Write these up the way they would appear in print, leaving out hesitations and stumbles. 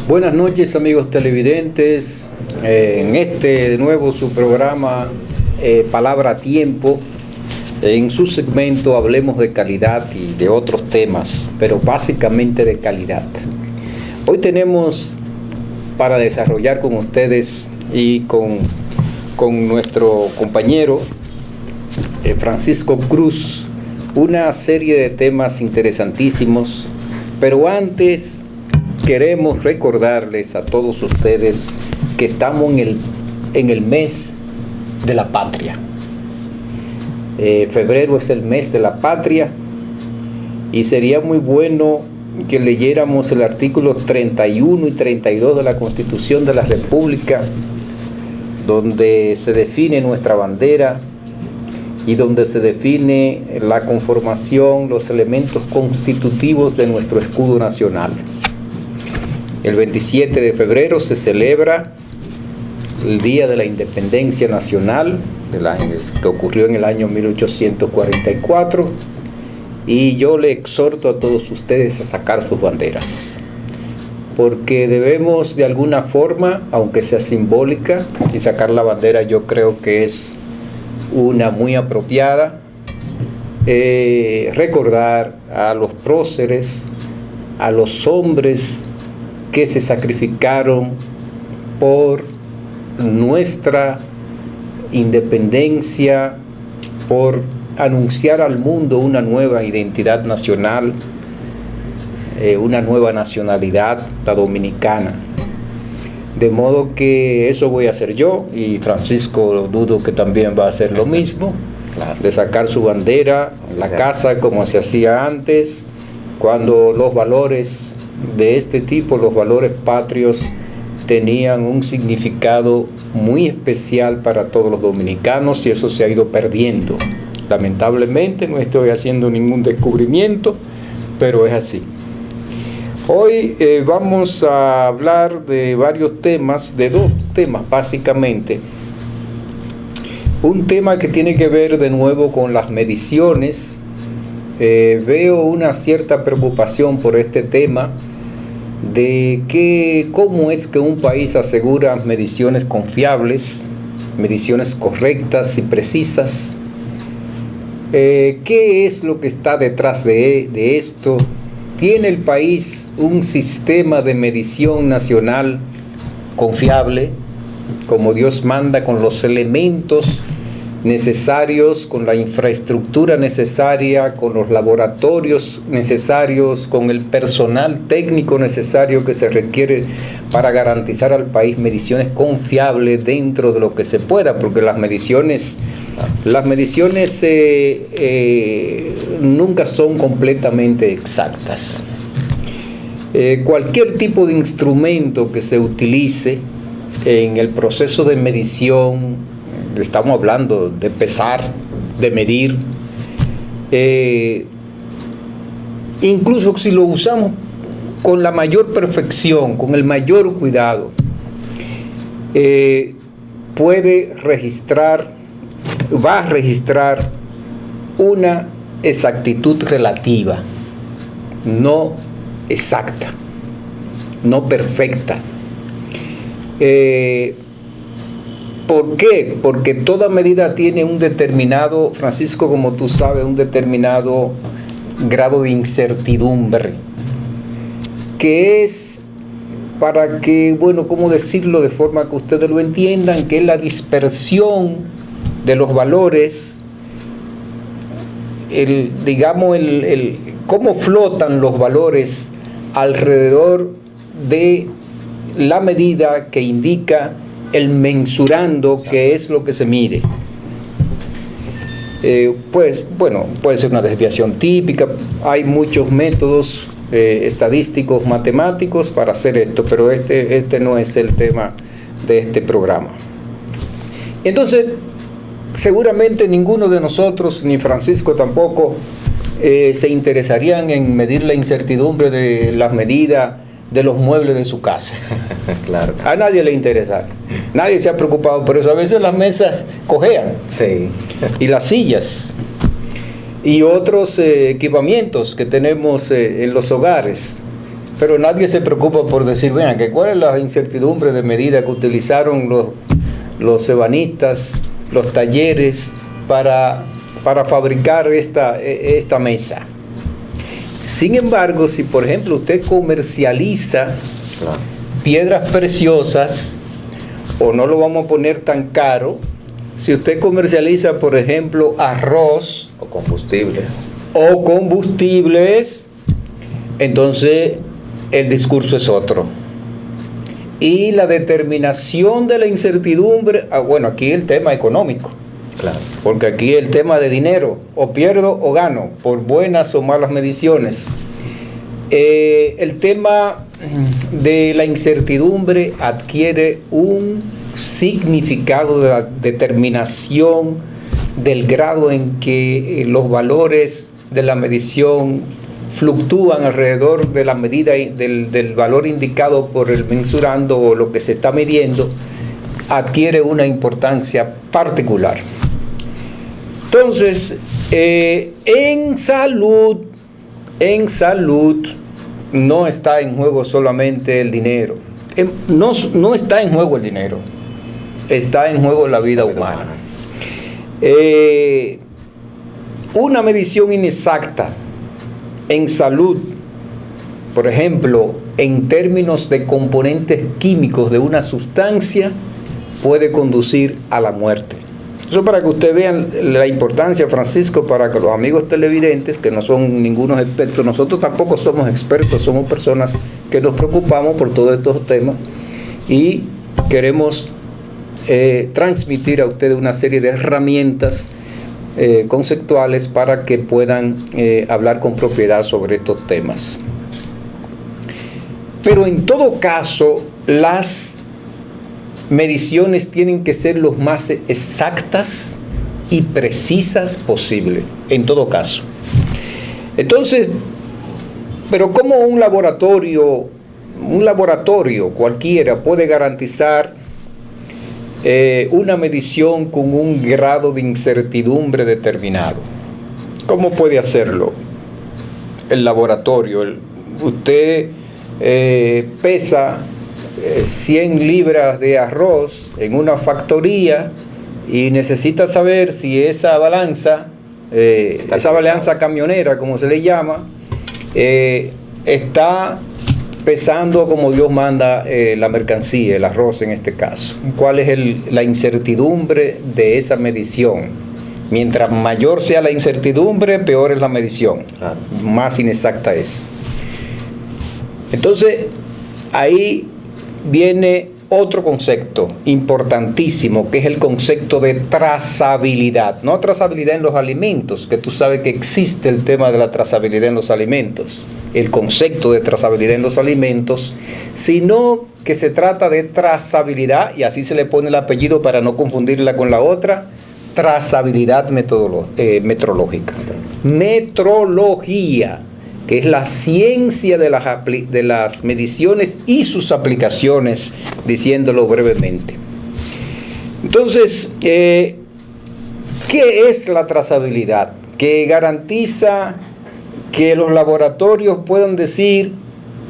Buenas noches, amigos televidentes, en este nuevo su programa Palabra a Tiempo. En su segmento hablemos de calidad y de otros temas, pero básicamente de calidad. Hoy tenemos para desarrollar con ustedes y con nuestro compañero Francisco Cruz una serie de temas interesantísimos, pero antes queremos recordarles a todos ustedes que estamos en el mes de la patria. Febrero es el mes de la patria y sería muy bueno que leyéramos el artículo 31 y 32 de la Constitución de la República, donde se define nuestra bandera y donde se define la conformación, los elementos constitutivos de nuestro escudo nacional. El 27 de febrero se celebra el Día de la Independencia Nacional, que ocurrió en el año 1844, y yo le exhorto a todos ustedes a sacar sus banderas, porque debemos de alguna forma, aunque sea simbólica, y sacar la bandera yo creo que es una muy apropiada, recordar a los próceres, a los hombres que se sacrificaron por nuestra independencia, por anunciar al mundo una nueva identidad nacional, una nueva nacionalidad, la dominicana. De modo que eso voy a hacer yo, y Francisco dudo que también va a hacer lo mismo, de sacar su bandera en la casa como se hacía antes, cuando los valores de este tipo, los valores patrios, tenían un significado muy especial para todos los dominicanos, y eso se ha ido perdiendo. Lamentablemente no estoy haciendo ningún descubrimiento, pero es así. Hoy vamos a hablar de varios temas, de dos temas básicamente. Un tema que tiene que ver de nuevo con las mediciones. Veo una cierta preocupación por este tema de cómo es que un país asegura mediciones confiables, mediciones correctas y precisas. ¿Qué es lo que está detrás de esto? ¿Tiene el país un sistema de medición nacional confiable, como Dios manda, con los elementos necesarios, con la infraestructura necesaria, con los laboratorios necesarios, con el personal técnico necesario que se requiere para garantizar al país mediciones confiables dentro de lo que se pueda? Porque las mediciones nunca son completamente exactas. Cualquier tipo de instrumento que se utilice en el proceso de medición, estamos hablando de pesar, de medir, incluso si lo usamos con la mayor perfección, con el mayor cuidado, va a registrar una exactitud relativa, no exacta, no perfecta. ¿Por qué? Porque toda medida tiene un determinado, Francisco, como tú sabes, un determinado grado de incertidumbre, que es, para que, bueno, ¿cómo decirlo de forma que ustedes lo entiendan? Que es la dispersión de los valores, cómo flotan los valores alrededor de la medida que indica el mensurando, que es lo que se mide. Pues bueno, puede ser una desviación típica, hay muchos métodos estadísticos, matemáticos para hacer esto, pero este no es el tema de este programa. Entonces, seguramente ninguno de nosotros, ni Francisco tampoco, se interesarían en medir la incertidumbre de las medidas de los muebles de su casa. Claro. A nadie le interesa. Nadie se ha preocupado por eso. A veces las mesas cojean. Sí. Y las sillas. Y otros equipamientos que tenemos en los hogares. Pero nadie se preocupa por decir, vean, que cuál es la incertidumbre de medida que utilizaron los ebanistas, los talleres para fabricar esta mesa. Sin embargo, si por ejemplo usted comercializa piedras preciosas, o no lo vamos a poner tan caro, si usted comercializa por ejemplo arroz o combustibles, entonces el discurso es otro. Y la determinación de la incertidumbre, bueno, aquí el tema económico. claro, Porque aquí el tema de dinero, o pierdo o gano, por buenas o malas mediciones. El tema de la incertidumbre adquiere un significado de la determinación del grado en que los valores de la medición fluctúan alrededor de la medida del valor indicado por el mensurando o lo que se está midiendo, adquiere una importancia particular. Entonces, en salud no está en juego solamente el dinero. No está en juego el dinero, está en juego la vida humana. Una medición inexacta en salud, por ejemplo, en términos de componentes químicos de una sustancia, puede conducir a la muerte. Eso para que ustedes vean la importancia, Francisco, para que los amigos televidentes, que no son ningunos expertos, nosotros tampoco somos expertos, somos personas que nos preocupamos por todos estos temas y queremos transmitir a ustedes una serie de herramientas conceptuales para que puedan hablar con propiedad sobre estos temas. Pero en todo caso, las mediciones tienen que ser lo más exactas y precisas posible, en todo caso. Entonces, pero ¿cómo un laboratorio cualquiera puede garantizar una medición con un grado de incertidumbre determinado? ¿Cómo puede hacerlo el laboratorio? Usted pesa 100 libras de arroz en una factoría y necesita saber si esa balanza camionera, como se le llama, está pesando como Dios manda la mercancía, el arroz en este caso. ¿Cuál es la incertidumbre de esa medición? Mientras mayor sea la incertidumbre, peor es la medición, más inexacta es. Entonces, ahí viene otro concepto importantísimo, que es el concepto de trazabilidad. No trazabilidad en los alimentos, que tú sabes que existe el tema de la trazabilidad en los alimentos, el concepto de trazabilidad en los alimentos, sino que se trata de trazabilidad, y así se le pone el apellido para no confundirla con la otra, trazabilidad metrológica. Metrología, que es la ciencia de las mediciones y sus aplicaciones, diciéndolo brevemente. Entonces, ¿qué es la trazabilidad? Que garantiza que los laboratorios puedan decir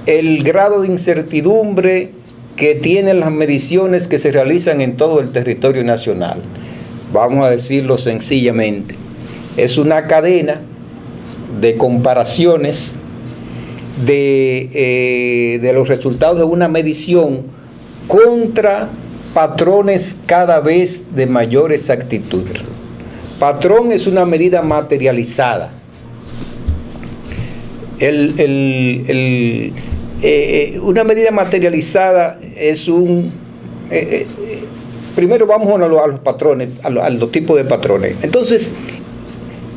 el grado de incertidumbre que tienen las mediciones que se realizan en todo el territorio nacional. Vamos a decirlo sencillamente. Es una cadena de comparaciones de los resultados de una medición contra patrones cada vez de mayor exactitud. Patrón es una medida materializada. Una medida materializada es primero vamos a los patrones, a los tipos de patrones. Entonces,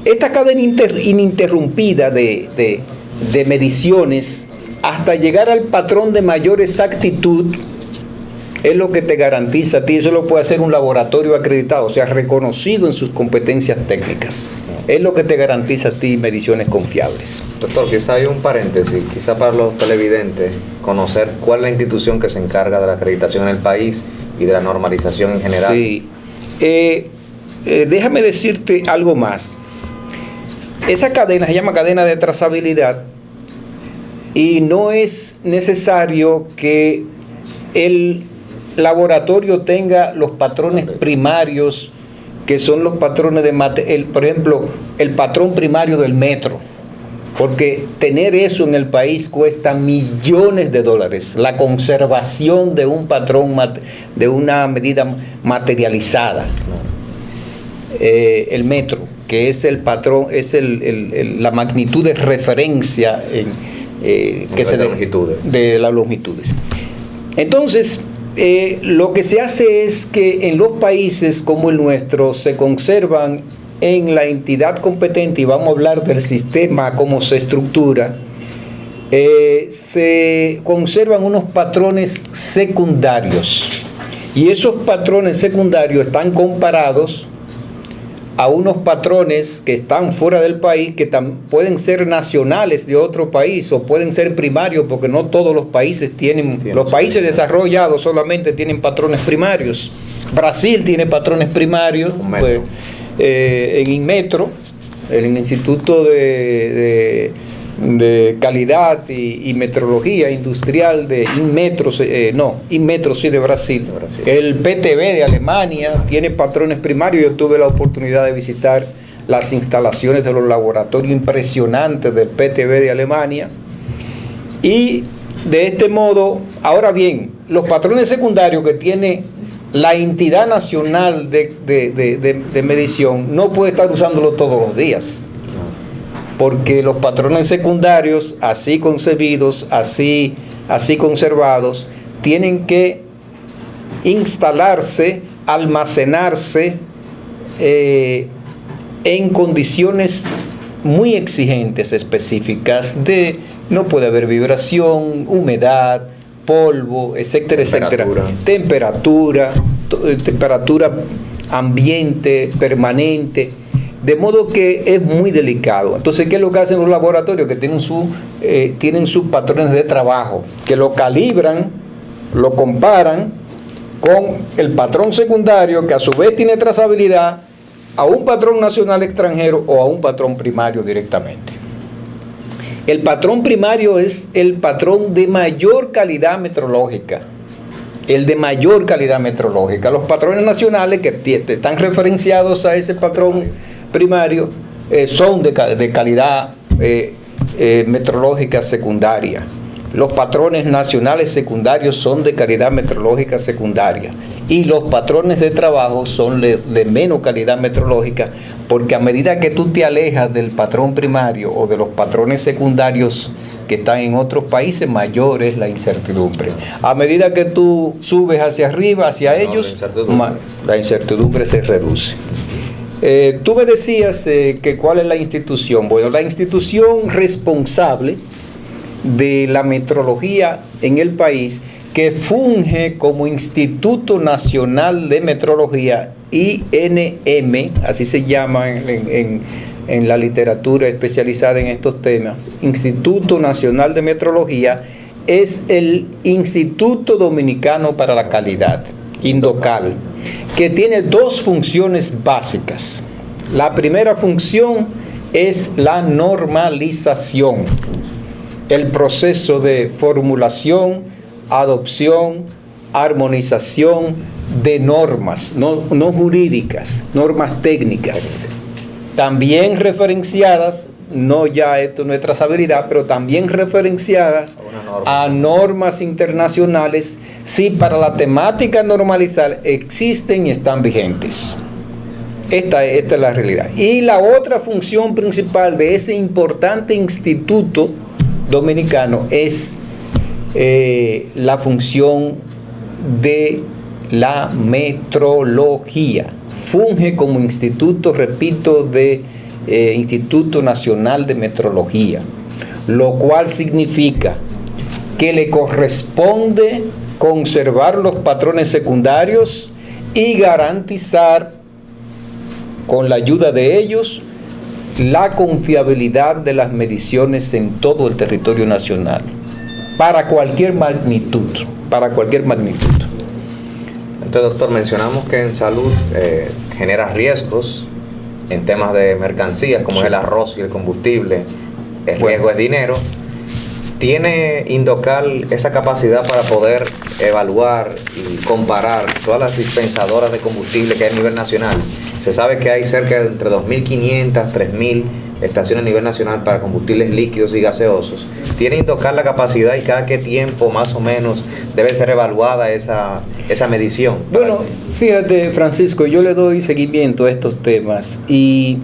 esta cadena ininterrumpida de mediciones hasta llegar al patrón de mayor exactitud es lo que te garantiza a ti. Eso lo puede hacer un laboratorio acreditado, o sea, reconocido en sus competencias técnicas. Es lo que te garantiza a ti mediciones confiables. Doctor, quizá hay un paréntesis, quizá para los televidentes, conocer cuál es la institución que se encarga de la acreditación en el país y de la normalización en general. Sí. Déjame decirte algo más. Esa cadena se llama cadena de trazabilidad y no es necesario que el laboratorio tenga los patrones primarios, que son los patrones por ejemplo, el patrón primario del metro, porque tener eso en el país cuesta millones de dólares, la conservación de un patrón, de una medida materializada. El metro, que es el patrón, es la magnitud de referencia de las longitudes. Entonces, lo que se hace es que en los países como el nuestro se conservan en la entidad competente, y vamos a hablar del sistema, cómo se estructura, se conservan unos patrones secundarios, y esos patrones secundarios están comparados a unos patrones que están fuera del país, que pueden ser nacionales de otro país o pueden ser primarios, porque no todos los países tienen los países desarrollados solamente tienen patrones primarios. Brasil tiene patrones primarios, pues, en INMETRO, el Instituto de Calidad y Metrología Industrial de INMETRO, INMETRO sí de Brasil. El PTB de Alemania tiene patrones primarios. Yo tuve la oportunidad de visitar las instalaciones de los laboratorios impresionantes del PTB de Alemania. Y de este modo, ahora bien, los patrones secundarios que tiene la entidad nacional de medición no puede estar usándolo todos los días, porque los patrones secundarios, así concebidos, así conservados, tienen que instalarse, almacenarse en condiciones muy exigentes, específicas, no puede haber vibración, humedad, polvo, etcétera, temperatura ambiente, permanente. De modo que es muy delicado. Entonces, ¿qué es lo que hacen los laboratorios? Que tienen sus patrones de trabajo, que lo calibran, lo comparan con el patrón secundario, que a su vez tiene trazabilidad a un patrón nacional extranjero o a un patrón primario directamente. El patrón primario es el patrón de mayor calidad metrológica. El de mayor calidad metrológica. Los patrones nacionales que están referenciados a ese patrón primario son de calidad metrológica secundaria. Los patrones nacionales secundarios son de calidad metrológica secundaria, y los patrones de trabajo son de menos calidad metrológica, porque a medida que tú te alejas del patrón primario o de los patrones secundarios que están en otros países, mayor es la incertidumbre. A medida que tú subes hacia arriba, hacia ellos, la incertidumbre se reduce. Tú me decías que cuál es la institución. Bueno, la institución responsable de la metrología en el país, que funge como Instituto Nacional de Metrología, INM, así se llama en la literatura especializada en estos temas, Instituto Nacional de Metrología, es el Instituto Dominicano para la Calidad, INDOCAL, que tiene dos funciones básicas. La primera función es la normalización, el proceso de formulación, adopción, armonización de normas, no jurídicas, normas técnicas, también referenciadas, esto no es trazabilidad, pero también referenciadas a normas internacionales, si para la temática normalizar existen y están vigentes. Esta es la realidad. Y la otra función principal de ese importante instituto dominicano es la función de la metrología. Funge como instituto, repito, de Instituto Nacional de Metrología, lo cual significa que le corresponde conservar los patrones secundarios y garantizar, con la ayuda de ellos, la confiabilidad de las mediciones en todo el territorio nacional, para cualquier magnitud. Entonces, doctor, mencionamos que en salud genera riesgos en temas de mercancías, como es el arroz y el combustible. El riesgo es dinero. ¿Tiene Indocal esa capacidad para poder evaluar y comparar todas las dispensadoras de combustible que hay a nivel nacional? Se sabe que hay cerca de entre 2.500, 3.000 estaciones a nivel nacional para combustibles líquidos y gaseosos. ¿Tiene Indocal la capacidad y cada qué tiempo más o menos debe ser evaluada esa medición? Bueno, fíjate, Francisco, yo le doy seguimiento a estos temas y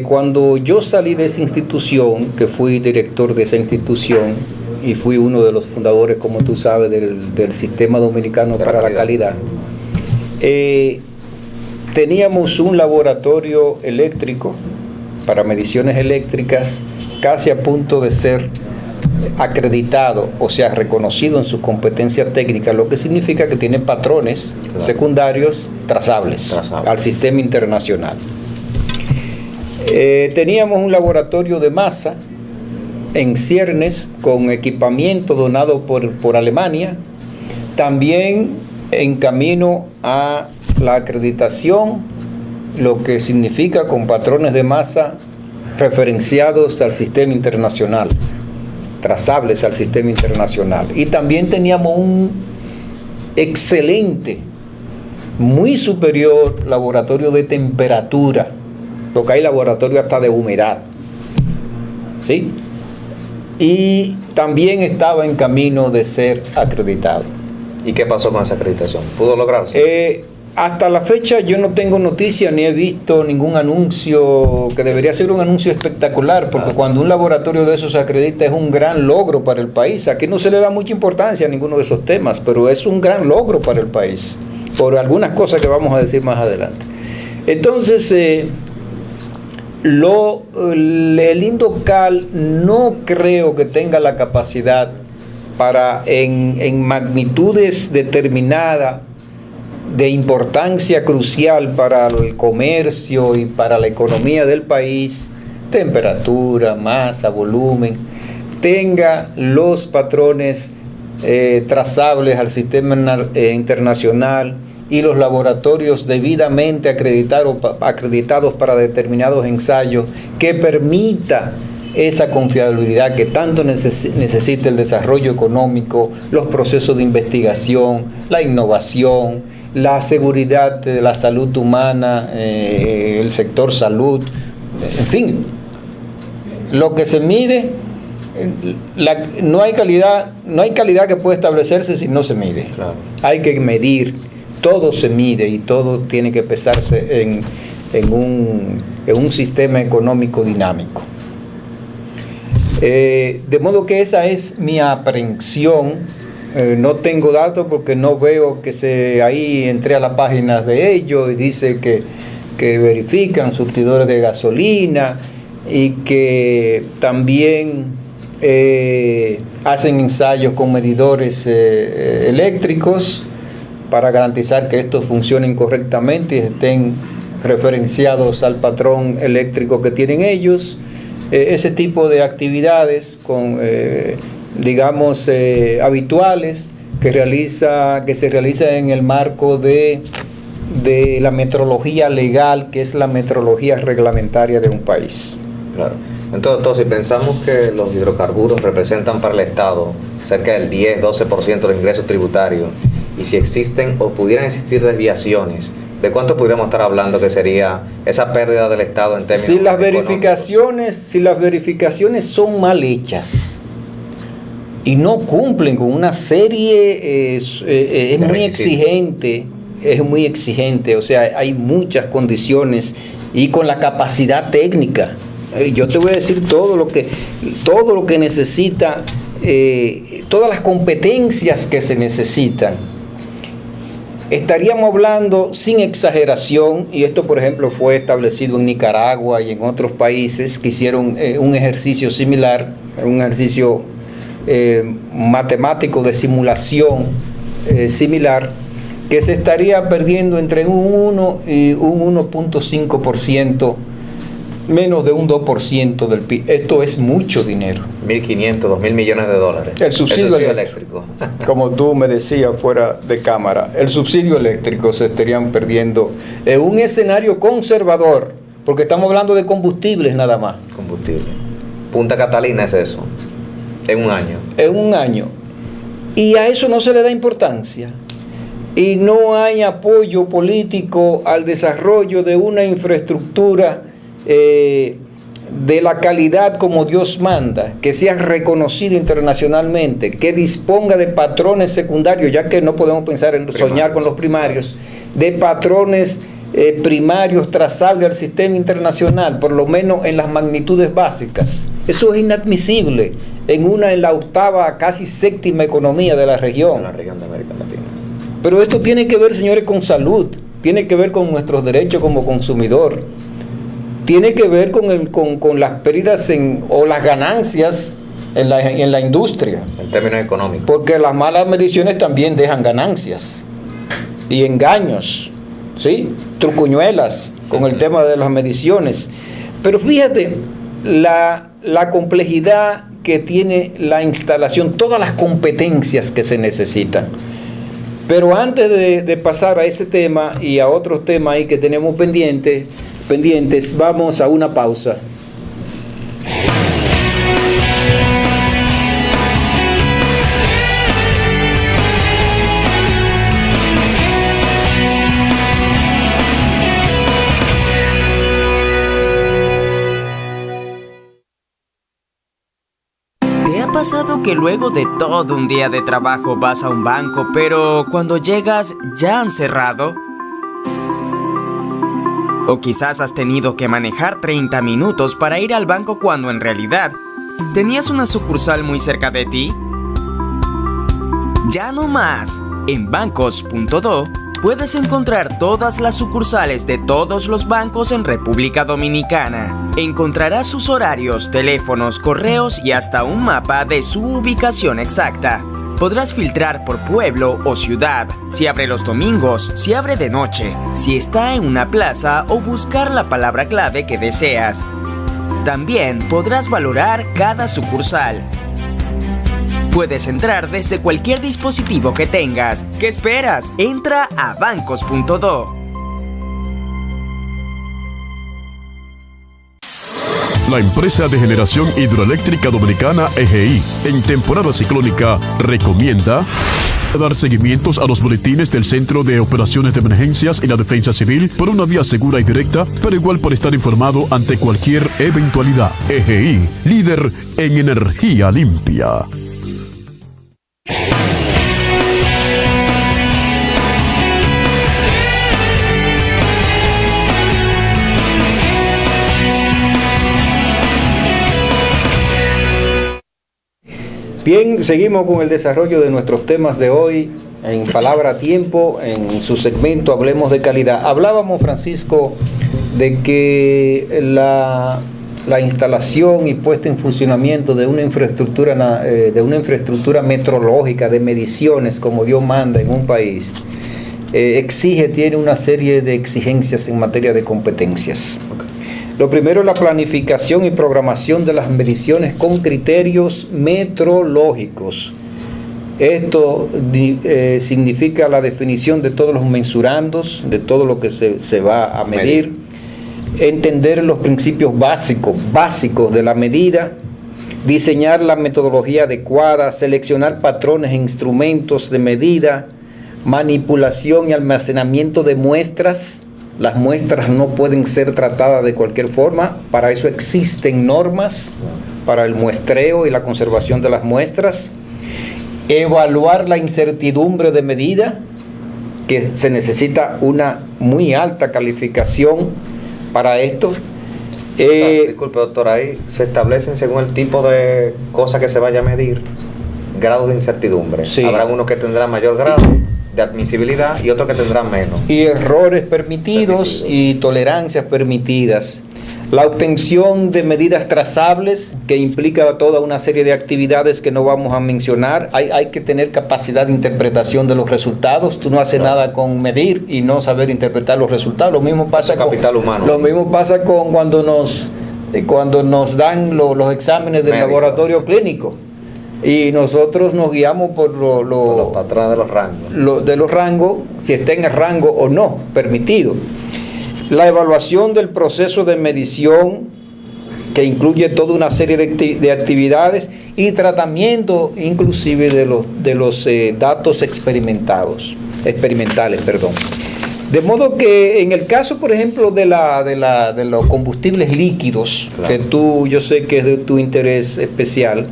cuando yo salí de esa institución, que fui director de esa institución y fui uno de los fundadores, como tú sabes, del Sistema Dominicano para la Calidad, teníamos un laboratorio eléctrico para mediciones eléctricas casi a punto de ser acreditado, o sea, reconocido en sus competencias técnicas, lo que significa que tiene patrones secundarios trazables al sistema internacional. Teníamos un laboratorio de masa en ciernes con equipamiento donado por Alemania, también en camino a la acreditación, lo que significa con patrones de masa referenciados al sistema internacional, trazables al sistema internacional. Y también teníamos un excelente, muy superior laboratorio de temperatura, lo que hay laboratorio hasta de humedad, ¿sí? Y también estaba en camino de ser acreditado. ¿Y qué pasó con esa acreditación? ¿Pudo lograrse? Hasta la fecha yo no tengo noticia ni he visto ningún anuncio, que debería ser un anuncio espectacular, porque cuando un laboratorio de esos se acredita es un gran logro para el país. Aquí no se le da mucha importancia a ninguno de esos temas, pero es un gran logro para el país, por algunas cosas que vamos a decir más adelante. Entonces, el Indocal no creo que tenga la capacidad para en magnitudes determinadas de importancia crucial para el comercio y para la economía del país, temperatura, masa, volumen, tenga los patrones trazables al sistema internacional y los laboratorios debidamente acreditados para determinados ensayos, que permita esa confiabilidad que tanto necesita el desarrollo económico, los procesos de investigación, la innovación, la seguridad de la salud humana, el sector salud, en fin, lo que se mide, no hay calidad que pueda establecerse si no se mide. Claro. Hay que medir, todo se mide y todo tiene que pesarse en un sistema económico dinámico. De modo que esa es mi aprehensión. No tengo datos porque no veo que ahí entré a las páginas de ellos y dice que verifican surtidores de gasolina y que también hacen ensayos con medidores eléctricos para garantizar que estos funcionen correctamente y estén referenciados al patrón eléctrico que tienen ellos. Ese tipo de actividades digamos habituales que se realiza en el marco de la metrología legal, que es la metrología reglamentaria de un país. Claro. Entonces, si pensamos que los hidrocarburos representan para el Estado cerca del 10-12% de los ingresos tributarios, y si existen o pudieran existir desviaciones, ¿de cuánto podríamos estar hablando que sería esa pérdida del Estado en términos si las verificaciones son mal hechas y no cumplen con una serie, es muy exigente, o sea, hay muchas condiciones y con la capacidad técnica. Yo te voy a decir todo lo que necesita, todas las competencias que se necesitan. Estaríamos hablando sin exageración, y esto por ejemplo fue establecido en Nicaragua y en otros países que hicieron un ejercicio similar, un ejercicio matemático de simulación similar, que se estaría perdiendo entre un 1 y un 1.5%, menos de un 2% del PIB. Esto es mucho dinero. 1.500, 2.000 millones de dólares. El subsidio eléctrico. Como tú me decías fuera de cámara, el subsidio eléctrico se estarían perdiendo en un escenario conservador, porque estamos hablando de combustibles nada más. Combustible. Punta Catalina es eso. En un año. En un año. Y a eso no se le da importancia. Y no hay apoyo político al desarrollo de una infraestructura de la calidad como Dios manda, que sea reconocida internacionalmente, que disponga de patrones secundarios, ya que no podemos pensar en soñar con los primarios, de patrones primarios trazables al sistema internacional, por lo menos en las magnitudes básicas. Eso es inadmisible en la octava, casi séptima economía de la región. En la región de América Latina. Pero esto tiene que ver, señores, con salud, tiene que ver con nuestros derechos como consumidor, tiene que ver con las pérdidas o las ganancias en la industria. En términos económicos. Porque las malas mediciones también dejan ganancias y engaños, ¿sí? Trucuñuelas con el tema de las mediciones. Pero fíjate la complejidad que tiene la instalación, todas las competencias que se necesitan. Pero antes de pasar a ese tema y a otros temas ahí que tenemos pendientes, vamos a una pausa. ¿Te ha pasado que luego de todo un día de trabajo vas a un banco, pero cuando llegas ya han cerrado? O quizás has tenido que manejar 30 minutos para ir al banco cuando en realidad tenías una sucursal muy cerca de ti. Ya no más. En bancos.do puedes encontrar todas las sucursales de todos los bancos en República Dominicana. Encontrarás sus horarios, teléfonos, correos y hasta un mapa de su ubicación exacta. Podrás filtrar por pueblo o ciudad, si abre los domingos, si abre de noche, si está en una plaza o buscar la palabra clave que deseas. También podrás valorar cada sucursal. Puedes entrar desde cualquier dispositivo que tengas. ¿Qué esperas? Entra a bancos.do. La empresa de generación hidroeléctrica dominicana EGI, en temporada ciclónica, recomienda dar seguimientos a los boletines del Centro de Operaciones de Emergencias y la Defensa Civil por una vía segura y directa, pero igual por estar informado ante cualquier eventualidad. EGI, líder en energía limpia. Bien, seguimos con el desarrollo de nuestros temas de hoy en Palabra Tiempo, en su segmento Hablemos de Calidad. Hablábamos, Francisco, de que la instalación y puesta en funcionamiento de una infraestructura metrológica, de mediciones, como Dios manda en un país, tiene una serie de exigencias en materia de competencias. Lo primero es la planificación y programación de las mediciones con criterios metrológicos. Esto significa la definición de todos los mensurandos, de todo lo que se va a medir, entender los principios básicos de la medida, diseñar la metodología adecuada, seleccionar patrones e instrumentos de medida, manipulación y almacenamiento de muestras. Las muestras no pueden ser tratadas de cualquier forma, para eso existen normas para el muestreo y la conservación de las muestras. Evaluar la incertidumbre de medida, que se necesita una muy alta calificación para esto. Disculpe, doctor, ahí se establecen según el tipo de cosa que se vaya a medir, grados de incertidumbre. Sí. Habrá uno que tendrá mayor grado de admisibilidad y otro que tendrá menos. Y errores permitidos y tolerancias permitidas. La obtención de medidas trazables, que implica toda una serie de actividades que no vamos a mencionar. Hay que tener capacidad de interpretación de los resultados. Tú no haces nada con medir y no saber interpretar los resultados. Lo mismo pasa con capital humano. Lo mismo pasa con cuando nos dan los exámenes del laboratorio clínico. Y nosotros nos guiamos por los patrones de los rangos. De los rangos, si está en el rango o no, permitido. La evaluación del proceso de medición que incluye toda una serie de actividades y tratamiento inclusive de los datos experimentales. De modo que en el caso, por ejemplo, de los combustibles líquidos, claro, que yo sé que es de tu interés especial,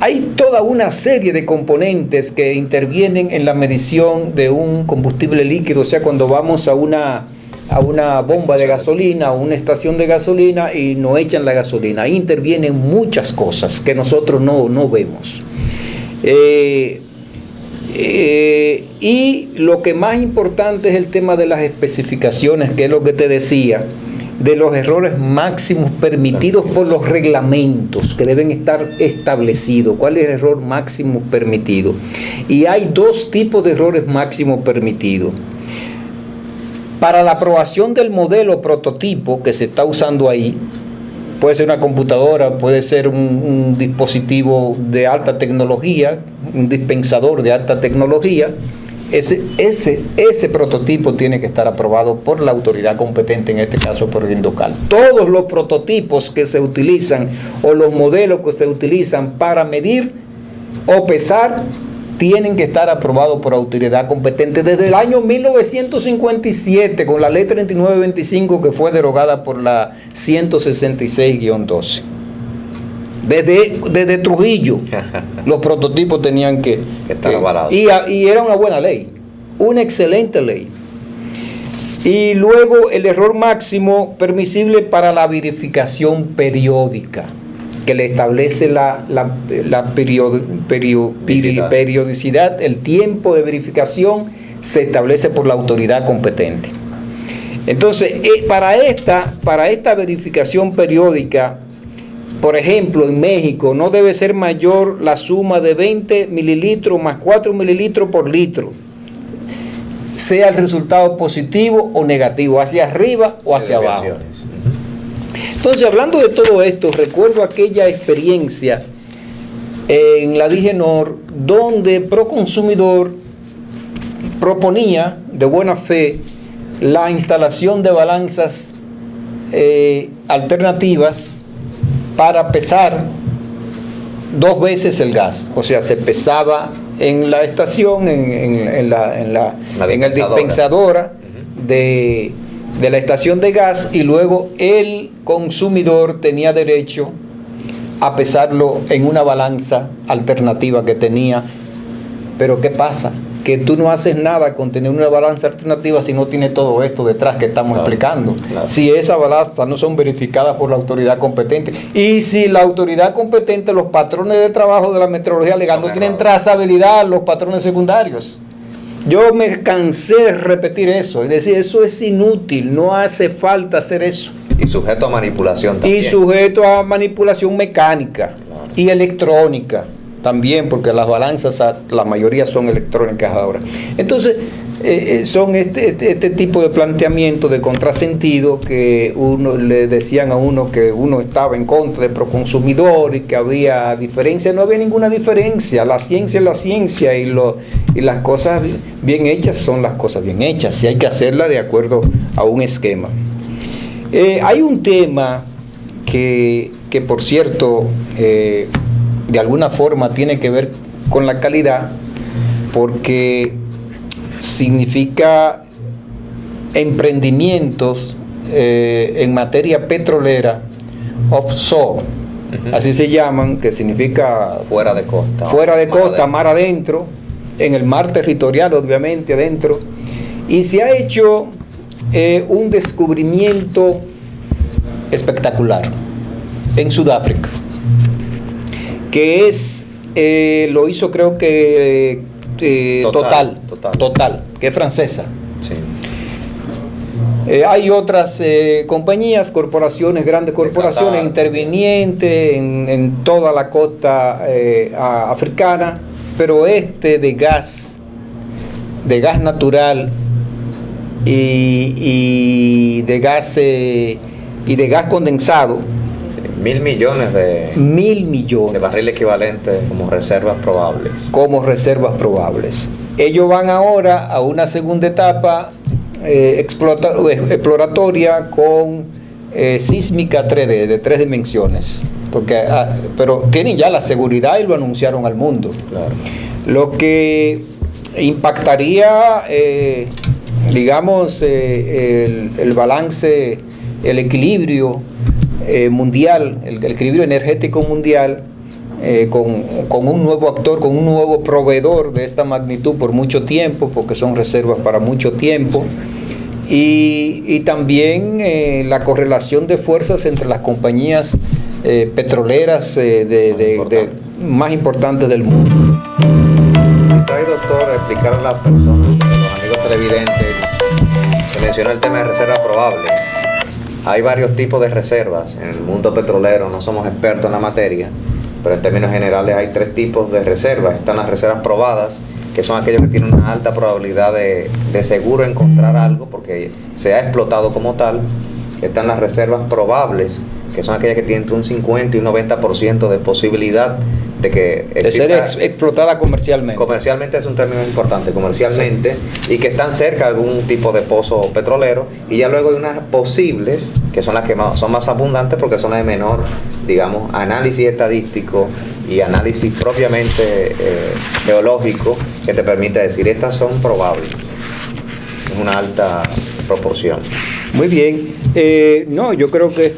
hay toda una serie de componentes que intervienen en la medición de un combustible líquido. O sea, cuando vamos a una bomba de gasolina, a una estación de gasolina y nos echan la gasolina, ahí intervienen muchas cosas que nosotros no vemos. Y lo que más importante es el tema de las especificaciones, que es lo que te decía, de los errores máximos permitidos por los reglamentos que deben estar establecidos. ¿Cuál es el error máximo permitido? Y hay dos tipos de errores máximos permitidos. Para la aprobación del modelo prototipo que se está usando ahí, puede ser una computadora, puede ser un dispositivo de alta tecnología, un dispensador de alta tecnología, ese prototipo tiene que estar aprobado por la autoridad competente, en este caso por el INDOCAL. Todos los prototipos que se utilizan o los modelos que se utilizan para medir o pesar tienen que estar aprobados por autoridad competente desde el año 1957 con la ley 3925 que fue derogada por la 166-12. Desde Trujillo los prototipos tenían que estar avalados. Y era una buena ley, una excelente ley. Y luego el error máximo permisible para la verificación periódica, que le establece la periodicidad, el tiempo de verificación se establece por la autoridad competente. Entonces, para esta verificación periódica, por ejemplo, en México no debe ser mayor la suma de 20 mililitros más 4 mililitros por litro, sea el resultado positivo o negativo, hacia arriba o hacia abajo. Entonces, hablando de todo esto, recuerdo aquella experiencia en la Digenor donde Proconsumidor proponía de buena fe la instalación de balanzas alternativas para pesar 2 veces el gas. O sea, se pesaba en la estación, en el dispensadora de la estación de gas, y luego el consumidor tenía derecho a pesarlo en una balanza alternativa que tenía. Pero ¿qué pasa? Que tú no haces nada con tener una balanza alternativa si no tiene todo esto detrás que estamos explicando. Claro. Si esas balanzas no son verificadas por la autoridad competente, y si la autoridad competente, los patrones de trabajo de la metrología legal no tienen trazabilidad, los patrones secundarios. Yo me cansé de repetir eso, es decir, eso es inútil, no hace falta hacer eso. Y sujeto a manipulación también. Y sujeto a manipulación mecánica, claro, y electrónica también, porque las balanzas, la mayoría son electrónicas ahora. Entonces, son este tipo de planteamiento de contrasentido, que uno le decían a uno que uno estaba en contra de Proconsumidor y que había diferencia. No había ninguna diferencia. La ciencia es la ciencia, y las cosas bien hechas son las cosas bien hechas, y hay que hacerlas de acuerdo a un esquema. Hay un tema que por cierto, de alguna forma tiene que ver con la calidad, porque significa emprendimientos en materia petrolera offshore, así se llaman, que significa fuera de costa, mar adentro, en el mar territorial, obviamente adentro. Y se ha hecho un descubrimiento espectacular en Sudáfrica, que es lo hizo, creo que Total, que es francesa. Sí. Hay otras compañías, corporaciones, grandes corporaciones intervinientes en toda la costa africana, pero de gas natural y de gas condensado. 1.000 millones de barriles equivalentes como reservas probables. Ellos van ahora a una segunda etapa exploratoria con sísmica 3D, de 3 dimensiones, pero tienen ya la seguridad y lo anunciaron al mundo. Claro. Lo que impactaría, digamos, el balance, el equilibrio mundial, el equilibrio energético mundial, con un nuevo actor, con un nuevo proveedor de esta magnitud por mucho tiempo, porque son reservas para mucho tiempo. Y también la correlación de fuerzas entre las compañías petroleras más importantes del mundo. Quizá ahí, doctor, explicar a las personas, a los amigos televidentes, se menciona el tema de reserva probable. Hay varios tipos de reservas en el mundo petrolero, no somos expertos en la materia, pero en términos generales hay 3 tipos de reservas. Están las reservas probadas, que son aquellos que tienen una alta probabilidad de seguro encontrar algo porque se ha explotado como tal. Están las reservas probables, que son aquellas que tienen entre un 50 y un 90% de posibilidad de que de ser explotada comercialmente. Comercialmente es un término importante, comercialmente, sí. Y que están cerca de algún tipo de pozo petrolero. Y ya luego hay unas posibles, que son las que son más abundantes porque son las de menor, digamos, análisis estadístico y análisis propiamente geológico, que te permite decir, estas son probables. Es una alta proporción. Muy bien. No, yo creo que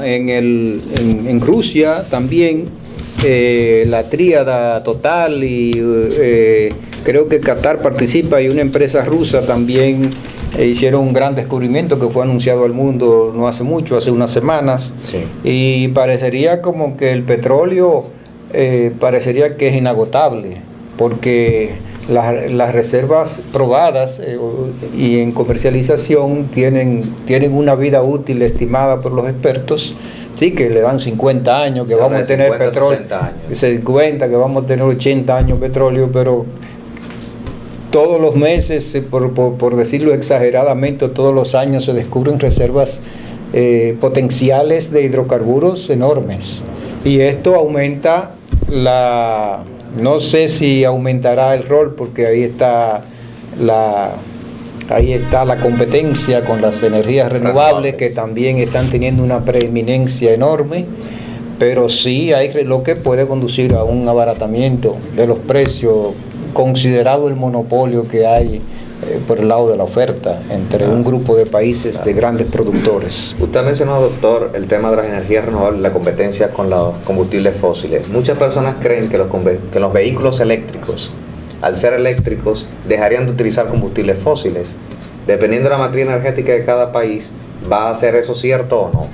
en Rusia también la tríada Total y creo que Qatar participa, y una empresa rusa también hicieron un gran descubrimiento que fue anunciado al mundo no hace mucho, hace unas semanas. Sí. Y parecería como que el petróleo parecería que es inagotable, porque las reservas probadas y en comercialización tienen una vida útil estimada por los expertos, sí, que le dan 50 años, que vamos a tener 50, petróleo, 50, que vamos a tener 80 años petróleo, pero todos los meses, por decirlo exageradamente, todos los años se descubren reservas potenciales de hidrocarburos enormes, y esto aumenta no sé si aumentará el rol, porque ahí está la competencia con las energías renovables, que también están teniendo una preeminencia enorme, pero sí hay reloj que puede conducir a un abaratamiento de los precios, considerado el monopolio que hay por el lado de la oferta entre un grupo de países de grandes productores. Usted ha mencionado, doctor, el tema de las energías renovables, la competencia con los combustibles fósiles. Muchas personas creen que los vehículos eléctricos, al ser eléctricos, dejarían de utilizar combustibles fósiles. Dependiendo de la matriz energética de cada país, ¿va a ser eso cierto o no?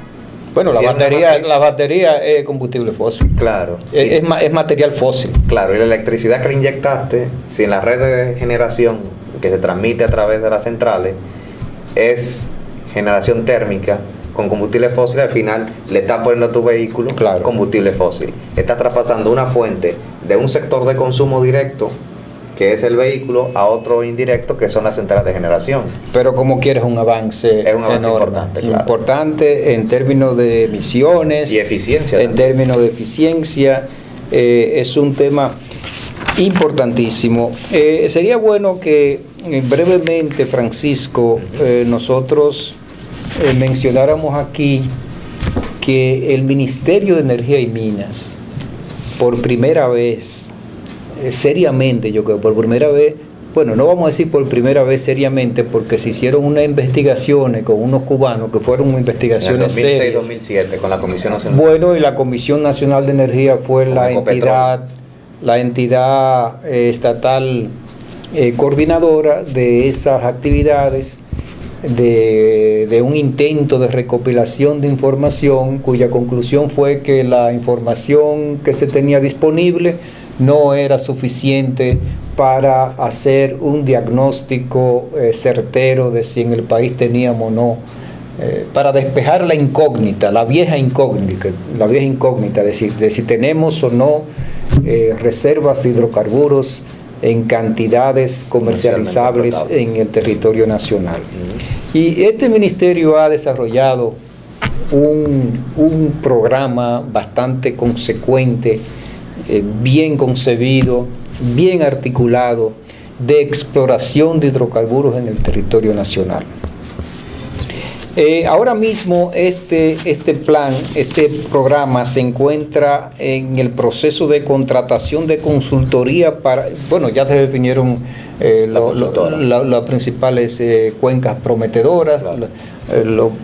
Bueno, la batería es combustible fósil. Claro. Es material fósil. Claro, y la electricidad que le inyectaste, si en la red de generación que se transmite a través de las centrales es generación térmica con combustible fósil, al final le estás poniendo a tu vehículo combustible fósil. Estás traspasando una fuente de un sector de consumo directo, que es el vehículo, a otro indirecto, que son las centrales de generación. Pero como quieres, un avance enorme, importante, claro. Importante en términos de emisiones y eficiencia. En términos de eficiencia, es un tema importantísimo. Sería bueno que brevemente, Francisco, nosotros mencionáramos aquí que el Ministerio de Energía y Minas, por primera vez, seriamente, yo creo, por primera vez, bueno, no vamos a decir por primera vez seriamente, porque se hicieron unas investigaciones con unos cubanos que fueron investigaciones serias. En el 2006-2007 con la Comisión Nacional. Bueno, y la Comisión Nacional de Energía fue la entidad estatal coordinadora de esas actividades, de un intento de recopilación de información, cuya conclusión fue que la información que se tenía disponible no era suficiente para hacer un diagnóstico certero de si en el país teníamos o no, para despejar la incógnita, la vieja incógnita, de si tenemos o no reservas de hidrocarburos en cantidades comercializables en el territorio nacional. Y este ministerio ha desarrollado un programa bastante consecuente, bien concebido, bien articulado, de exploración de hidrocarburos en el territorio nacional. Ahora mismo este plan, este programa se encuentra en el proceso de contratación de consultoría para, bueno, ya se definieron las principales cuencas prometedoras, claro,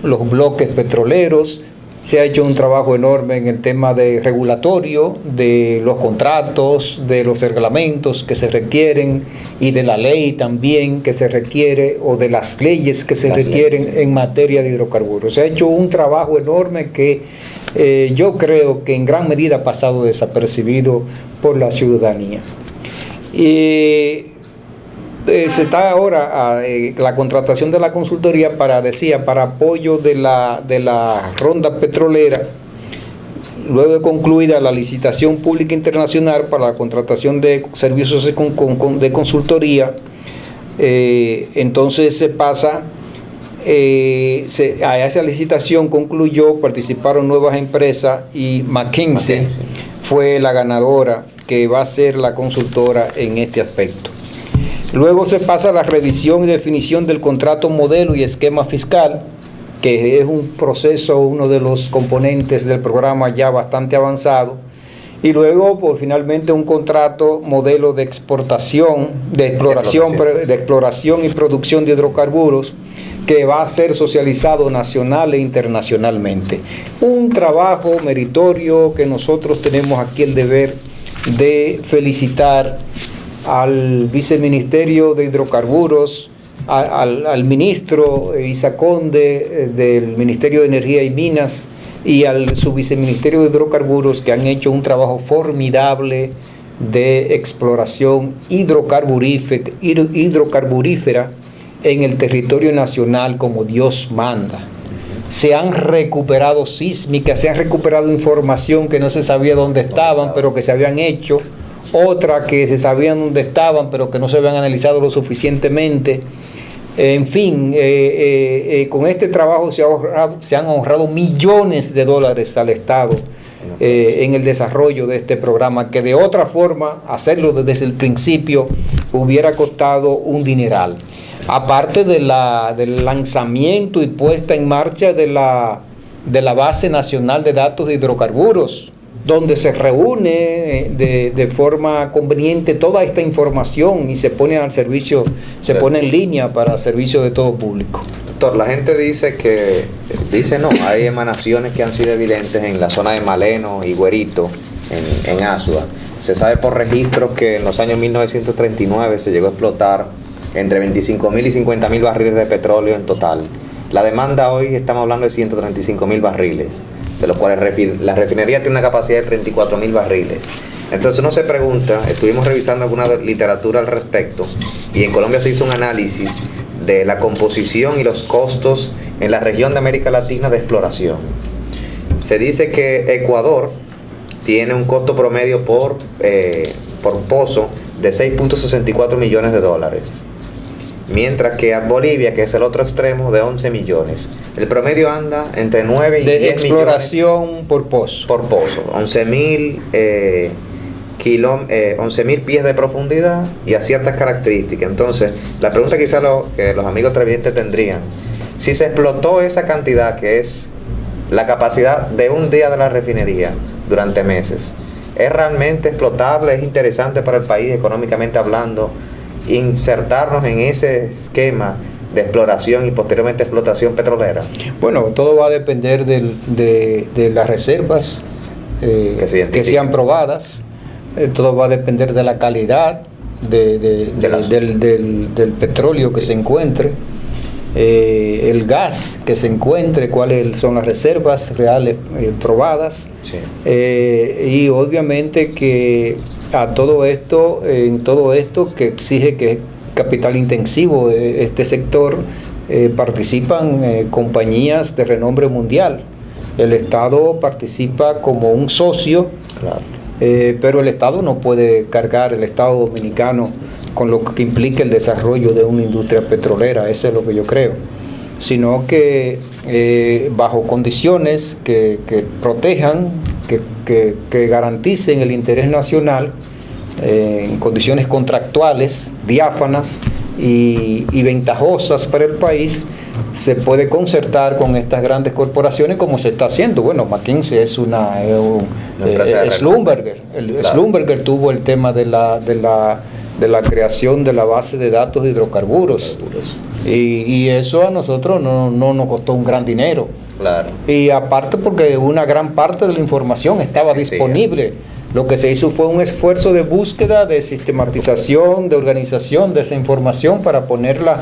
los bloques petroleros. Se ha hecho un trabajo enorme en el tema de regulatorio, de los contratos, de los reglamentos que se requieren y de la ley también que se requiere, o de las leyes que se requieren en materia de hidrocarburos. Se ha hecho un trabajo enorme que yo creo que en gran medida ha pasado desapercibido por la ciudadanía. Se está ahora la contratación de la consultoría para apoyo de la ronda petrolera, luego de concluida la licitación pública internacional para la contratación de servicios de consultoría. Entonces se pasa a esa licitación, concluyó, participaron nuevas empresas y McKinsey fue la ganadora, que va a ser la consultora en este aspecto. Luego se pasa a la revisión y definición del contrato modelo y esquema fiscal, que es un proceso, uno de los componentes del programa ya bastante avanzado. Y luego, finalmente, un contrato modelo de exploración y producción de hidrocarburos, que va a ser socializado nacional e internacionalmente. Un trabajo meritorio que nosotros tenemos aquí el deber de felicitar al viceministerio de hidrocarburos, al ministro Isa Conde del Ministerio de Energía y Minas y al subviceministerio de hidrocarburos, que han hecho un trabajo formidable de exploración hidrocarburífera en el territorio nacional como Dios manda. Se han recuperado sísmicas, se han recuperado información que no se sabía dónde estaban, pero que se habían hecho, otra que se sabían dónde estaban, pero que no se habían analizado lo suficientemente. En fin, con este trabajo se han ahorrado millones de dólares al Estado en el desarrollo de este programa, que de otra forma, hacerlo desde el principio, hubiera costado un dineral. Aparte del lanzamiento y puesta en marcha de la Base Nacional de Datos de Hidrocarburos, donde se reúne de forma conveniente toda esta información y se pone al servicio, se pone en línea para servicio de todo público. Doctor, la gente dice no, hay emanaciones que han sido evidentes en la zona de Maleno y Guerito, en Asua. Se sabe por registros que en los años 1939 se llegó a explotar entre 25.000 y 50.000 barriles de petróleo en total. La demanda hoy, estamos hablando de 135.000 barriles, de los cuales la refinería tiene una capacidad de 34.000 barriles. Entonces uno se pregunta, estuvimos revisando alguna literatura al respecto, y en Colombia se hizo un análisis de la composición y los costos en la región de América Latina de exploración. Se dice que Ecuador tiene un costo promedio por pozo de 6.64 millones de dólares. Mientras que a Bolivia, que es el otro extremo, de 11 millones. El promedio anda entre 9 y 10 millones. De exploración por pozo. Por pozo. 11.000 pies de profundidad y a ciertas características. Entonces, la pregunta quizá que los amigos televidentes tendrían: si se explotó esa cantidad, que es la capacidad de un día de la refinería durante meses, ¿es realmente explotable? ¿Es interesante para el país económicamente hablando insertarnos en ese esquema de exploración y posteriormente explotación petrolera? Bueno, todo va a depender de las reservas que sean probadas. Todo va a depender de la calidad del petróleo que se encuentre, el gas que se encuentre, cuáles son las reservas reales probadas. Sí. Y obviamente que en todo esto que exige que es capital intensivo este sector, participan compañías de renombre mundial. El Estado participa como un socio, claro, pero el Estado no puede cargar, el Estado dominicano, con lo que implica el desarrollo de una industria petrolera. Eso es lo que yo creo, sino que bajo condiciones que protejan, que garanticen el interés nacional, en condiciones contractuales, diáfanas y ventajosas para el país, se puede concertar con estas grandes corporaciones como se está haciendo. Bueno, McKinsey es Schlumberger. Schlumberger tuvo el tema de la creación de la base de datos de hidrocarburos. Y eso a nosotros no nos costó un gran dinero. Claro. Y aparte porque una gran parte de la información estaba disponible. Lo que se hizo fue un esfuerzo de búsqueda, de sistematización, de organización de esa información para ponerla,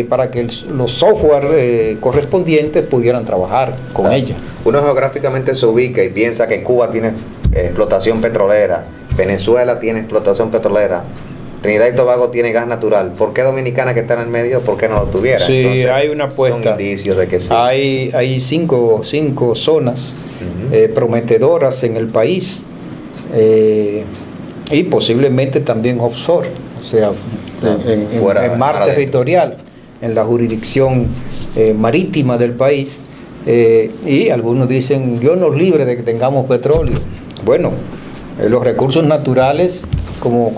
para que los software correspondientes pudieran trabajar con ella. Uno geográficamente se ubica y piensa que Cuba tiene explotación petrolera, Venezuela tiene explotación petrolera, Trinidad y Tobago tiene gas natural. ¿Por qué Dominicana, que está en el medio, por qué no lo tuviera? Sí, entonces, hay una apuesta. Son indicios de que sí. Hay cinco zonas prometedoras en el país, y posiblemente también offshore, o sea, en mar territorial, en la jurisdicción marítima del país, y algunos dicen, Dios nos libre de que tengamos petróleo. Bueno, los recursos naturales, como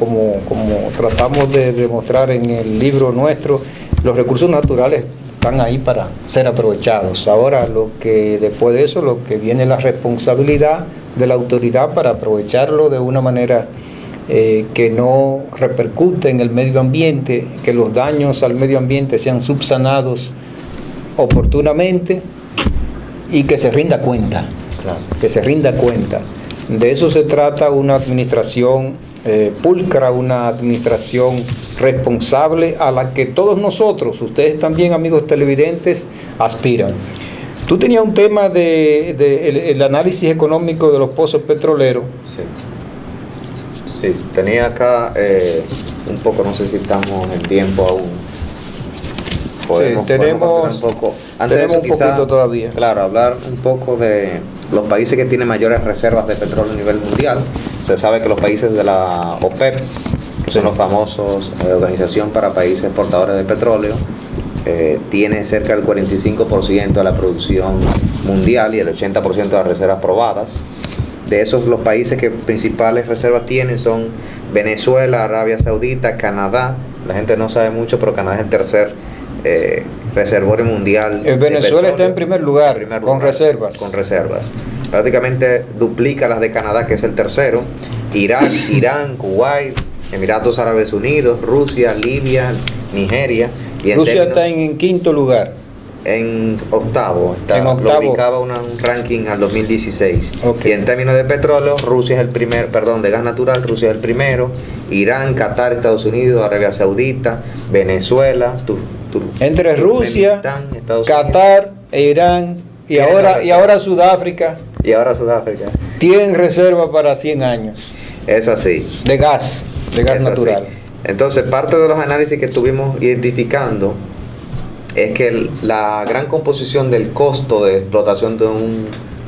tratamos de demostrar en el libro nuestro, los recursos naturales están ahí para ser aprovechados. Ahora, después de eso, lo que viene es la responsabilidad de la autoridad para aprovecharlo de una manera que no repercute en el medio ambiente, que los daños al medio ambiente sean subsanados oportunamente y que se rinda cuenta. Claro. Que se rinda cuenta. De eso se trata una administración pulcra, una administración responsable a la que todos nosotros, ustedes también, amigos televidentes, aspiran. Tú tenías un tema el análisis económico de los pozos petroleros. Sí, tenía acá un poco, no sé si estamos en tiempo aún. Tenemos un poco. Antes tenemos de eso, un poquito todavía. Claro, hablar un poco de los países que tienen mayores reservas de petróleo a nivel mundial. Se sabe que los países de la OPEP, que son los famosos Organización para Países Exportadores de Petróleo, tiene cerca del 45% de la producción mundial y el 80% de las reservas probadas. De esos, los países que principales reservas tienen son Venezuela, Arabia Saudita, Canadá. La gente no sabe mucho, pero Canadá es el tercer reservorio mundial. Venezuela está en primer lugar, con reservas. Con reservas. Prácticamente duplica las de Canadá, que es el tercero. Irán, Kuwait, Emiratos Árabes Unidos, Rusia, Libia, Nigeria. Y Rusia está en quinto lugar. En octavo. Lo ubicaba un ranking al 2016. Okay. Y en términos de petróleo, Rusia es el primero, de gas natural, Rusia es el primero. Irán, Qatar, Estados Unidos, Arabia Saudita, Venezuela, entre Rusia, Qatar, Irán y ahora Sudáfrica. Y ahora Sudáfrica. Tienen reserva para 100 años. Es así. De gas natural. Así. Entonces, parte de los análisis que estuvimos identificando es que la gran composición del costo de explotación de un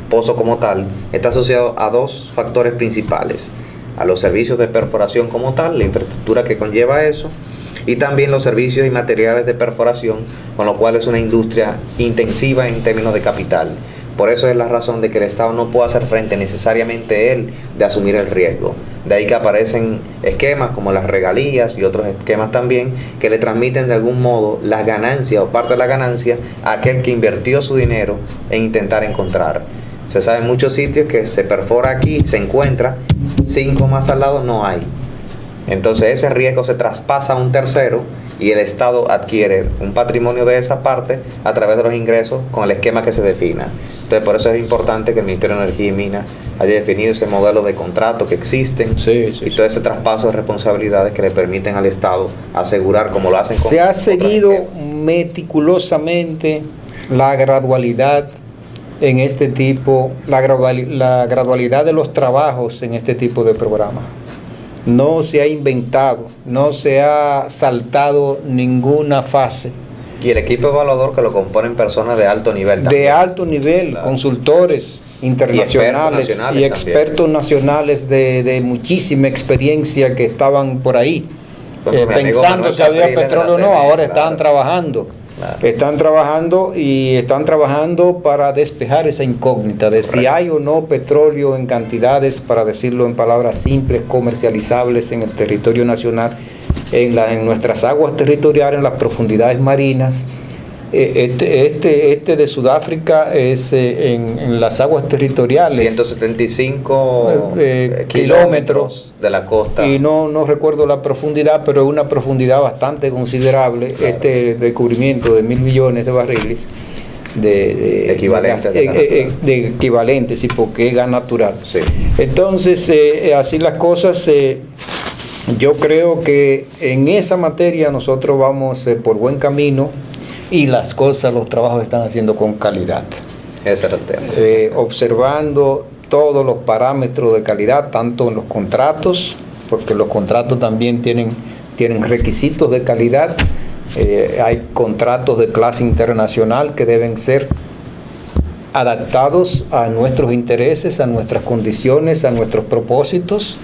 pozo como tal está asociado a dos factores principales: a los servicios de perforación como tal, la infraestructura que conlleva eso, y también los servicios y materiales de perforación, con lo cual es una industria intensiva en términos de capital. Por eso es la razón de que el Estado no puede hacer frente necesariamente él de asumir el riesgo. De ahí que aparecen esquemas como las regalías y otros esquemas también que le transmiten de algún modo las ganancias o parte de la ganancia a aquel que invirtió su dinero en intentar encontrar. Se sabe en muchos sitios que se perfora aquí, se encuentra, 5 más al lado no hay. Entonces ese riesgo se traspasa a un tercero y el Estado adquiere un patrimonio de esa parte a través de los ingresos con el esquema que se defina. Entonces por eso es importante que el Ministerio de Energía y Minas haya definido ese modelo de contrato que existen y todo ese traspaso de responsabilidades que le permiten al Estado asegurar, como lo hacen con se ha seguido meticulosamente la gradualidad en este tipo, la gradualidad de los trabajos en este tipo de programas. No se ha inventado, no se ha saltado ninguna fase. Y el equipo evaluador que lo componen personas de alto nivel también. De alto nivel, claro. Consultores internacionales y expertos nacionales de muchísima experiencia que estaban por ahí, pensando si había petróleo o no, ahora están trabajando. Claro. Están trabajando para despejar esa incógnita de si hay o no petróleo en cantidades, para decirlo en palabras simples, comercializables en el territorio nacional, en nuestras aguas territoriales, en las profundidades marinas, Este de Sudáfrica es en las aguas territoriales. 175 kilómetros de la costa. Y no recuerdo la profundidad, pero es una profundidad bastante considerable. Claro. Este descubrimiento de 1.000 millones de barriles de equivalentes, sí, porque es gas natural. Sí. Entonces, así las cosas. Yo creo que en esa materia nosotros vamos por buen camino y las cosas, los trabajos están haciendo con calidad. Ese era el tema. Observando todos los parámetros de calidad, tanto en los contratos, porque los contratos también tienen requisitos de calidad. Hay contratos de clase internacional que deben ser adaptados a nuestros intereses, a nuestras condiciones, a nuestros propósitos.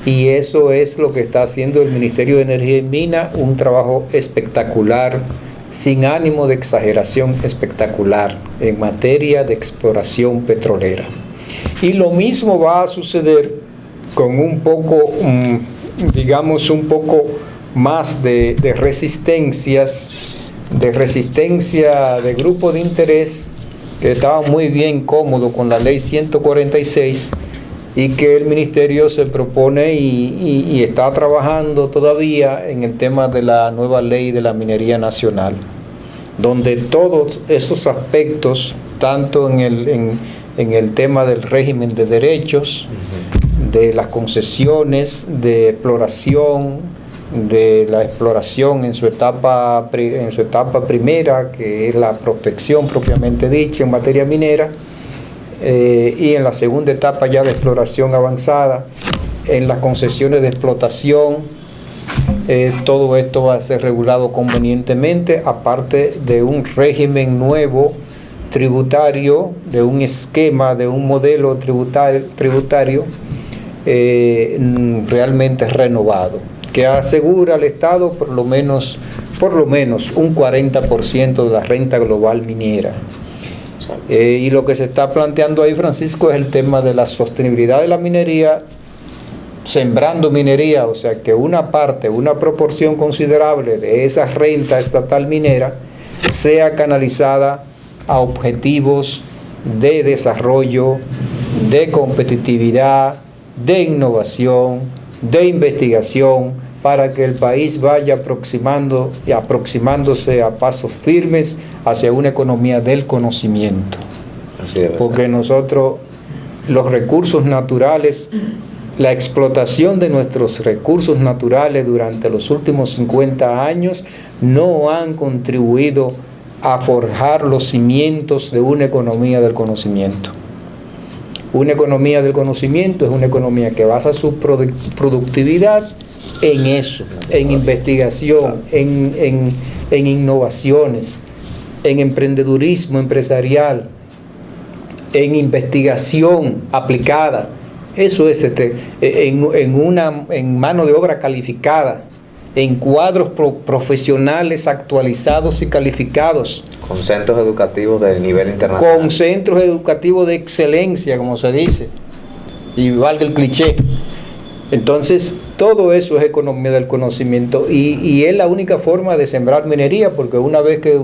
Y eso es lo que está haciendo el Ministerio de Energía y Minas, un trabajo espectacular, sin ánimo de exageración, espectacular en materia de exploración petrolera. Y lo mismo va a suceder con un poco, digamos, un poco más de resistencia de grupos de interés que estaban muy bien cómodos con la ley 146 y que el ministerio se propone y está trabajando todavía en el tema de la nueva ley de la minería nacional, donde todos esos aspectos, tanto en el tema del régimen de derechos, de las concesiones, de exploración, de la exploración en su etapa primera, que es la prospección propiamente dicha en materia minera, y en la segunda etapa ya de exploración avanzada, en las concesiones de explotación, todo esto va a ser regulado convenientemente, aparte de un régimen nuevo tributario, de un esquema, de un modelo tributario realmente renovado, que asegura al Estado por lo menos un 40% de la renta global minera. Y lo que se está planteando ahí, Francisco, es el tema de la sostenibilidad de la minería, sembrando minería, o sea que una proporción considerable de esa renta estatal minera sea canalizada a objetivos de desarrollo, de competitividad, de innovación, de investigación, para que el país vaya aproximándose a pasos firmes hacia una economía del conocimiento. Así debe porque ser. Nosotros, los recursos naturales, la explotación de nuestros recursos naturales durante los últimos 50 años no han contribuido a forjar los cimientos de una economía del conocimiento. Una economía del conocimiento es una economía que basa su productividad en eso, en investigación, en innovaciones, en emprendedurismo empresarial, en investigación aplicada. Eso es en mano de obra calificada, en cuadros profesionales actualizados y calificados. Con centros educativos de nivel internacional. Con centros educativos de excelencia, como se dice, y valga el cliché. Entonces, todo eso es economía del conocimiento y es la única forma de sembrar minería, porque una vez que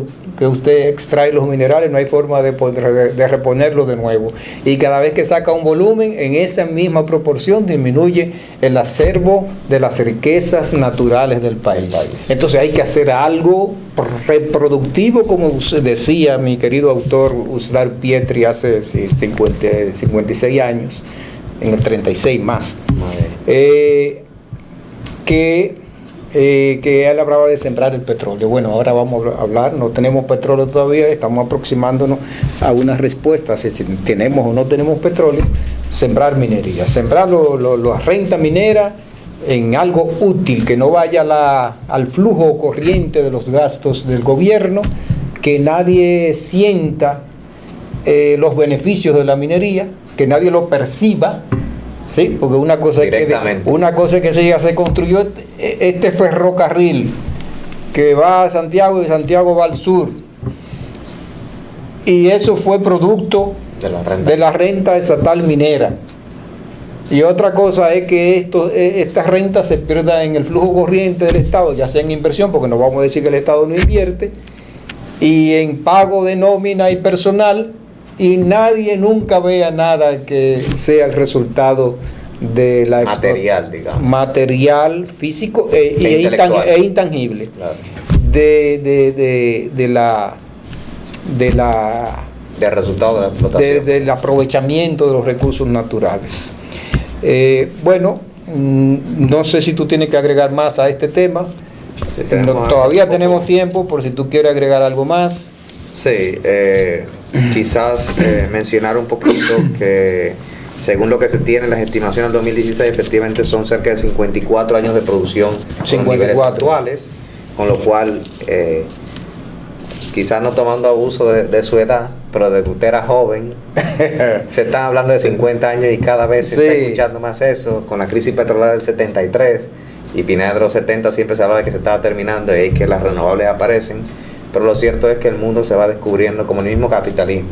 usted extrae los minerales no hay forma de reponerlos de nuevo. Y cada vez que saca un volumen, en esa misma proporción disminuye el acervo de las riquezas naturales del país. Entonces hay que hacer algo reproductivo, como decía mi querido autor Uslar Pietri hace 56 años, en el 36 más. Que él hablaba de sembrar el petróleo. Bueno, ahora vamos a hablar, no tenemos petróleo todavía, estamos aproximándonos a una respuesta, si tenemos o no tenemos petróleo, sembrar minería, sembrar la renta minera en algo útil, que no vaya al flujo corriente de los gastos del gobierno, que nadie sienta los beneficios de la minería, que nadie lo perciba. Sí, porque una cosa es que se construyó este ferrocarril que va a Santiago y de Santiago va al sur, y eso fue producto de la renta estatal minera. Y otra cosa es que esta renta se pierda en el flujo corriente del Estado, ya sea en inversión, porque no vamos a decir que el Estado no invierte, y en pago de nómina y personal, y nadie nunca vea nada que sea el resultado de la material, digamos. Material, físico e intangible. Claro. Del resultado de la explotación. Del aprovechamiento de los recursos naturales. Bueno, no sé si tú tienes que agregar más a este tema. Sí, todavía tenemos tiempo por si tú quieres agregar algo más. Sí, quizás mencionar un poquito que según lo que se tiene en las estimaciones del 2016, efectivamente son cerca de 54 años de producción con niveles actuales, con lo cual quizás no tomando abuso de su edad, pero de que usted era joven, se está hablando de 50 años y cada vez se está escuchando más eso, con la crisis petrolera del 73 y finales de los 70 siempre se habla de que se estaba terminando y que las renovables aparecen, pero lo cierto es que el mundo se va descubriendo como el mismo capitalismo.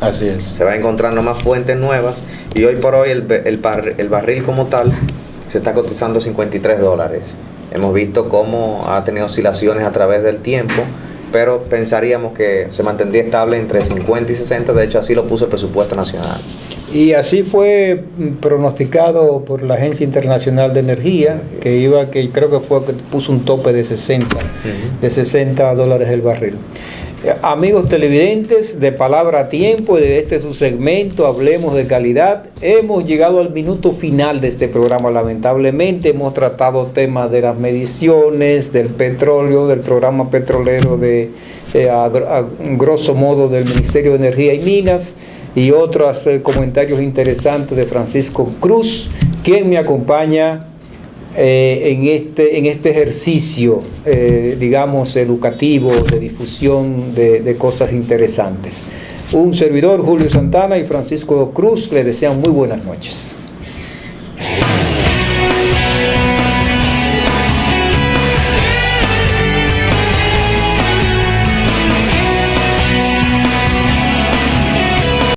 Así es. Se va encontrando más fuentes nuevas y hoy por hoy el barril como tal se está cotizando $53. Hemos visto cómo ha tenido oscilaciones a través del tiempo, pero pensaríamos que se mantendría estable entre 50 y 60, de hecho así lo puso el presupuesto nacional. Y así fue pronosticado por la Agencia Internacional de Energía, que creo que fue que puso un tope de 60, de $60 el barril. Amigos televidentes, de Palabra a Tiempo y de este su segmento Hablemos de Calidad, hemos llegado al minuto final de este programa. Lamentablemente hemos tratado temas de las mediciones, del petróleo, del programa petrolero a grosso modo del Ministerio de Energía y Minas, y otros comentarios interesantes de Francisco Cruz, quien me acompaña en este ejercicio, digamos, educativo, de difusión de cosas interesantes. Un servidor, Julio Santana, y Francisco Cruz, le desean muy buenas noches.